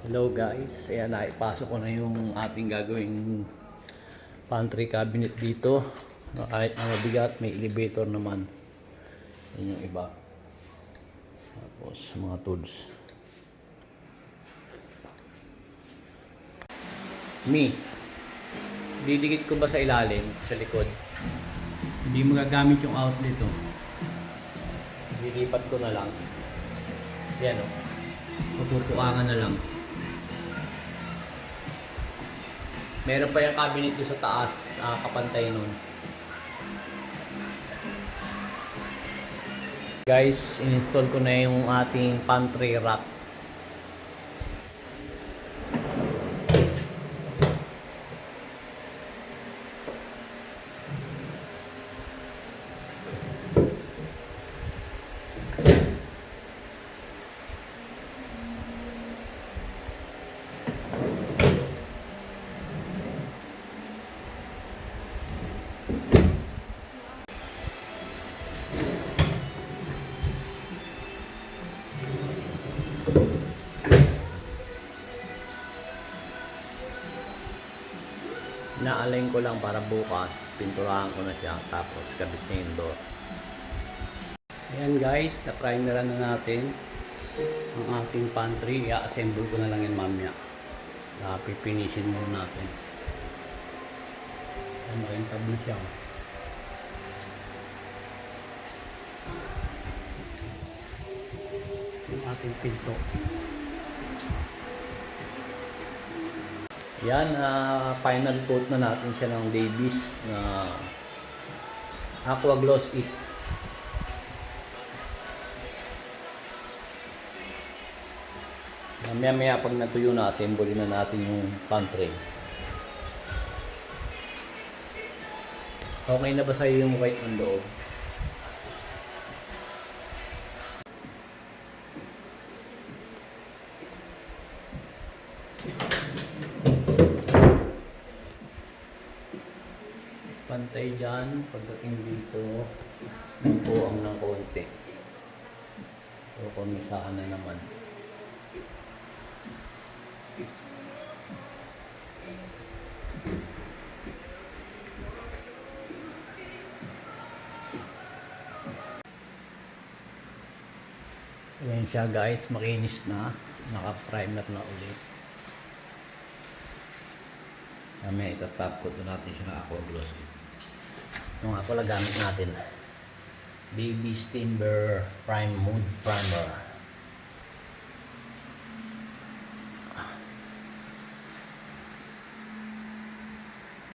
Hello guys, ayan naipasok ko na yung ating gagawing pantry cabinet dito. Kahit na mabigat, may elevator naman. Yan yung iba. Tapos mga tools. Didikit ko ba sa ilalim, sa likod? Hindi magagamit yung outlet oh. Dilipat ko na lang. Yan oh. Pupupuangan na lang. Meron pa yung cabinet doon sa taas, kapantay nun. Guys, in-install ko na yung ating pantry rack. Inaalay ko lang para bukas pinturahan ko na siya, tapos kabit na yung door. Ayan guys, na-primeran na natin ang ating pantry. I-assemble ko na lang yan mamaya. Pipinishin muna natin. Ayan, makintab na siya. Yung ating pinto. Yan, final coat na natin siya ng Davis na Aqua Gloss It. Maya pag natuyo na, assemble na natin yung pantry. Okay na ba sa'yo yung white ng loob? Pantay dyan, pagdating dito, buang ng konti. So, kumisahan na naman. Ayan siya guys, makinis na. Naka-primer na ulit. Mamaya itatap ko natin siya na Aqua Gloss. Yung ako lang gamit natin, Davis Timber Prime Mood Primer.